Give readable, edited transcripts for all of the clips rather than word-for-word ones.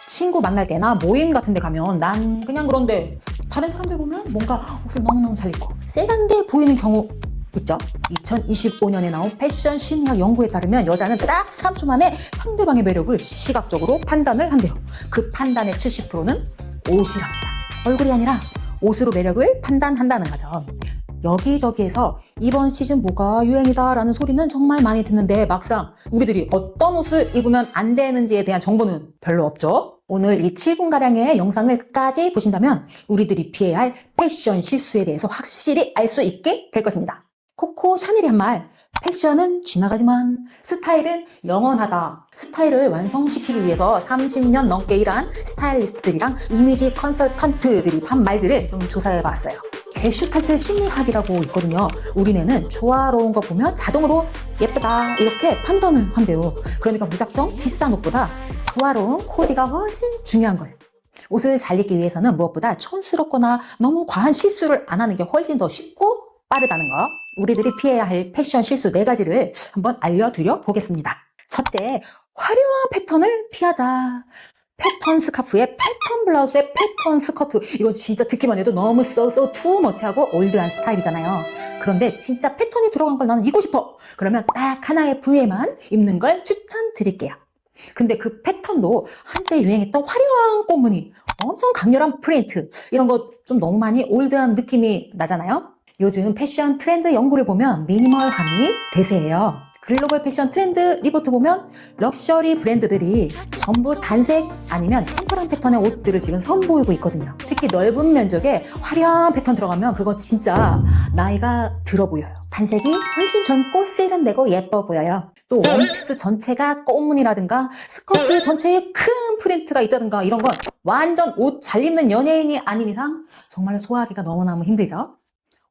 친구 만날 때나 모임 같은 데 가면 난 그냥 그런데 다른 사람들 보면 뭔가 옷을 너무너무 잘 입고 세련돼 보이는 경우 있죠. 2025년에 나온 패션 심리학 연구에 따르면 여자는 딱 3초 만에 상대방의 매력을 시각적으로 판단을 한대요. 그 판단의 70%는 옷이랍니다. 얼굴이 아니라 옷으로 매력을 판단한다는 거죠. 여기저기에서 이번 시즌 뭐가 유행이다 라는 소리는 정말 많이 듣는데 막상 우리들이 어떤 옷을 입으면 안 되는지에 대한 정보는 별로 없죠. 오늘 이 7분가량의 영상을 끝까지 보신다면 우리들이 피해야 할 패션 실수에 대해서 확실히 알 수 있게 될 것입니다. 코코 샤넬이 한 말, 패션은 지나가지만 스타일은 영원하다. 스타일을 완성시키기 위해서 30년 넘게 일한 스타일리스트들이랑 이미지 컨설턴트들이 한 말들을 좀 조사해봤어요. 게슈탈트 심리학이라고 있거든요. 우리네는 조화로운 거 보면 자동으로 예쁘다 이렇게 판단을 한대요. 그러니까 무작정 비싼 옷보다 조화로운 코디가 훨씬 중요한 거예요. 옷을 잘 입기 위해서는 무엇보다 촌스럽거나 너무 과한 실수를 안 하는 게 훨씬 더 쉽고 빠르다는 거. 우리들이 피해야 할 패션 실수 4가지를 한번 알려드려 보겠습니다. 첫째, 화려한 패턴을 피하자. 패턴 스카프에 패턴 블라우스에 패턴 스커트. 이건 진짜 듣기만 해도 너무 so too much하고 올드한 스타일이잖아요. 그런데 진짜 패턴이 들어간 걸 나는 입고 싶어. 그러면 딱 하나의 부위에만 입는 걸 추천드릴게요. 근데 그 패턴도 한때 유행했던 화려한 꽃무늬, 엄청 강렬한 프린트, 이런 거 좀 너무 많이 올드한 느낌이 나잖아요. 요즘 패션 트렌드 연구를 보면 미니멀함이 대세예요. 글로벌 패션 트렌드 리포트 보면 럭셔리 브랜드들이 전부 단색 아니면 심플한 패턴의 옷들을 지금 선보이고 있거든요. 특히 넓은 면적에 화려한 패턴 들어가면 그거 진짜 나이가 들어 보여요. 단색이 훨씬 젊고 세련되고 예뻐 보여요. 또 원피스 전체가 꽃무늬라든가 스커트 전체에 큰 프린트가 있다든가 이런 건 완전 옷 잘 입는 연예인이 아닌 이상 정말 소화하기가 너무너무 힘들죠.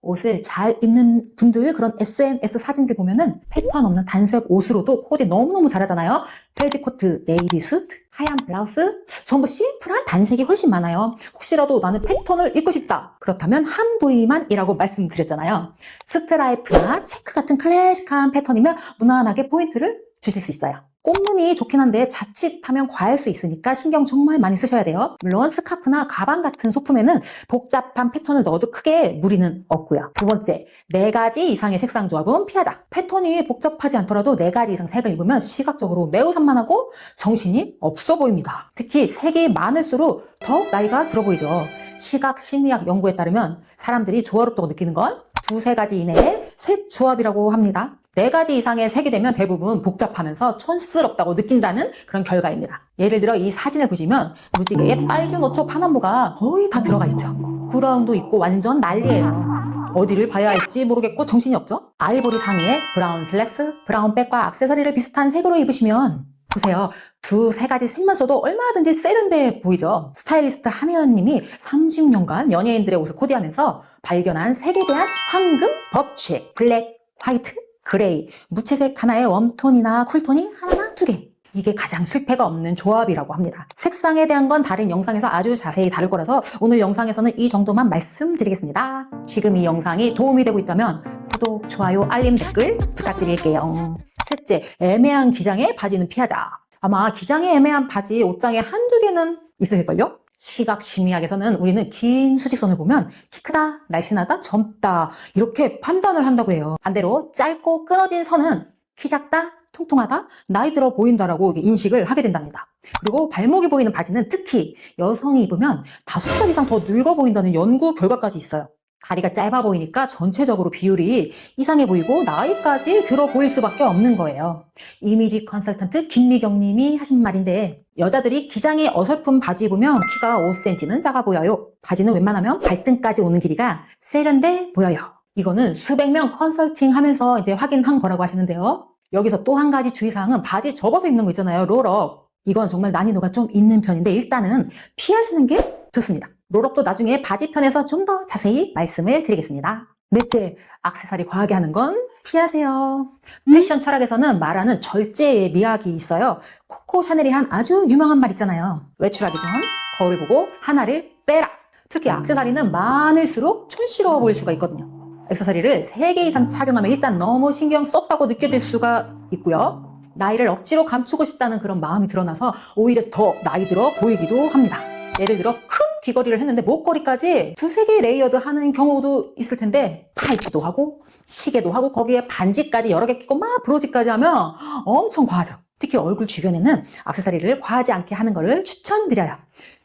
옷을 잘 입는 분들 그런 SNS 사진들 보면은 패턴 없는 단색 옷으로도 코디 너무너무 잘하잖아요. 벨지 코트, 네이비 수트, 하얀 블라우스 전부 심플한 단색이 훨씬 많아요. 혹시라도 나는 패턴을 입고 싶다. 그렇다면 한 부위만이라고 말씀드렸잖아요. 스트라이프나 체크 같은 클래식한 패턴이면 무난하게 포인트를 주실 수 있어요. 꽃무늬 좋긴 한데 자칫하면 과할 수 있으니까 신경 정말 많이 쓰셔야 돼요. 물론 스카프나 가방 같은 소품에는 복잡한 패턴을 넣어도 크게 무리는 없고요. 두 번째, 4가지 이상의 색상 조합은 피하자. 패턴이 복잡하지 않더라도 4가지 이상 색을 입으면 시각적으로 매우 산만하고 정신이 없어 보입니다. 특히 색이 많을수록 더욱 나이가 들어 보이죠. 시각 심리학 연구에 따르면 사람들이 조화롭다고 느끼는 건 2-3가지 이내의 색 조합이라고 합니다. 4가지 이상의 색이 되면 대부분 복잡하면서 촌스럽다고 느낀다는 그런 결과입니다. 예를 들어 이 사진을 보시면 무지개에 빨주, 노초, 파남보가 거의 다 들어가 있죠. 브라운도 있고 완전 난리예요. 어디를 봐야 할지 모르겠고 정신이 없죠. 아이보리 상의에 브라운 슬랙스, 브라운 백과 액세서리를 비슷한 색으로 입으시면 보세요. 2-3가지 색만 써도 얼마든지 세련돼 보이죠. 스타일리스트 한혜연님이 30년간 연예인들의 옷을 코디하면서 발견한 색에 대한 황금 법칙, 블랙, 화이트, 그레이, 무채색 하나에 웜톤이나 쿨톤이 하나나 2개. 이게 가장 실패가 없는 조합이라고 합니다. 색상에 대한 건 다른 영상에서 아주 자세히 다룰 거라서 오늘 영상에서는 이 정도만 말씀드리겠습니다. 지금 이 영상이 도움이 되고 있다면 구독, 좋아요, 알림, 댓글 부탁드릴게요. 셋째, 애매한 기장의 바지는 피하자. 아마 기장의 애매한 바지 옷장에 1-2개는 있으실걸요? 시각 심리학에서는 우리는 긴 수직선을 보면 키 크다, 날씬하다, 젊다 이렇게 판단을 한다고 해요. 반대로 짧고 끊어진 선은 키 작다, 통통하다, 나이 들어 보인다라고 인식을 하게 된답니다. 그리고 발목이 보이는 바지는 특히 여성이 입으면 5살 이상 더 늙어 보인다는 연구 결과까지 있어요. 다리가 짧아 보이니까 전체적으로 비율이 이상해 보이고 나이까지 들어 보일 수밖에 없는 거예요. 이미지 컨설턴트 김미경 님이 하신 말인데 여자들이 기장이 어설픈 바지 입으면 키가 5cm는 작아 보여요. 바지는 웬만하면 발등까지 오는 길이가 세련돼 보여요. 이거는 수백 명 컨설팅 하면서 이제 확인한 거라고 하시는데요. 여기서 또 한 가지 주의사항은 바지 접어서 입는 거 있잖아요. 롤업. 이건 정말 난이도가 좀 있는 편인데 일단은 피하시는 게 좋습니다. 롤업도 나중에 바지 편에서 좀 더 자세히 말씀을 드리겠습니다. 넷째, 액세서리 과하게 하는 건 피하세요. 패션 철학에서는 말하는 절제의 미학이 있어요. 코코 샤넬이 한 아주 유명한 말 있잖아요. 외출하기 전 거울을 보고 하나를 빼라. 특히 액세서리는 많을수록 촌스러워 보일 수가 있거든요. 액세서리를 3개 이상 착용하면 일단 너무 신경 썼다고 느껴질 수가 있고요. 나이를 억지로 감추고 싶다는 그런 마음이 드러나서 오히려 더 나이 들어 보이기도 합니다. 예를 들어 큰 귀걸이를 했는데 목걸이까지 두세 개 레이어드 하는 경우도 있을 텐데 팔찌도 하고 시계도 하고 거기에 반지까지 여러 개 끼고 막 브로치까지 하면 엄청 과하죠. 특히 얼굴 주변에는 액세서리를 과하지 않게 하는 것을 추천드려요.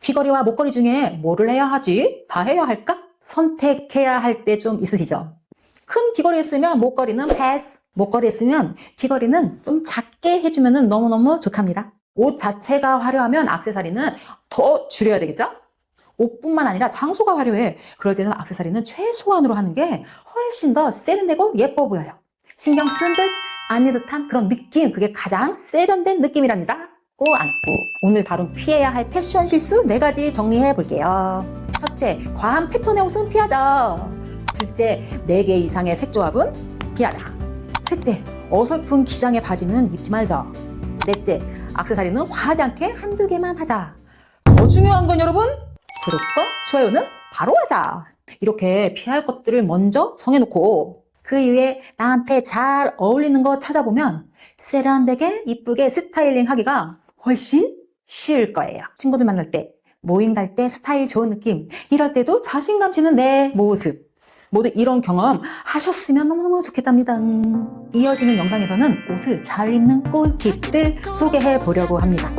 귀걸이와 목걸이 중에 뭐를 해야 하지? 다 해야 할까? 선택해야 할 때 좀 있으시죠? 큰 귀걸이 했으면 목걸이는 패스. 목걸이 했으면 귀걸이는 좀 작게 해주면 너무너무 좋답니다. 옷 자체가 화려하면 액세서리는 더 줄여야 되겠죠? 옷뿐만 아니라 장소가 화려해. 그럴 때는 액세서리는 최소한으로 하는 게 훨씬 더 세련되고 예뻐 보여요. 신경 쓴 듯 아닌 듯한 그런 느낌, 그게 가장 세련된 느낌이랍니다. 꼭 안고 오늘 다룬 피해야 할 패션 실수 4가지 정리해 볼게요. 첫째, 과한 패턴의 옷은 피하자. 둘째, 4개 이상의 색 조합은 피하자. 셋째, 어설픈 기장의 바지는 입지 말자. 넷째, 액세서리는 과하지 않게 한두 개만 하자. 더 중요한 건 여러분, 구독과 좋아요는 바로 하자. 이렇게 피할 것들을 먼저 정해놓고 그 이후에 나한테 잘 어울리는 거 찾아보면 세련되게 이쁘게 스타일링 하기가 훨씬 쉬울 거예요. 친구들 만날 때, 모임 갈 때 스타일 좋은 느낌, 이럴 때도 자신감 지는 내 모습, 모두 이런 경험 하셨으면 너무너무 좋겠답니다. 이어지는 영상에서는 옷을 잘 입는 꿀팁들 소개해 보려고 합니다.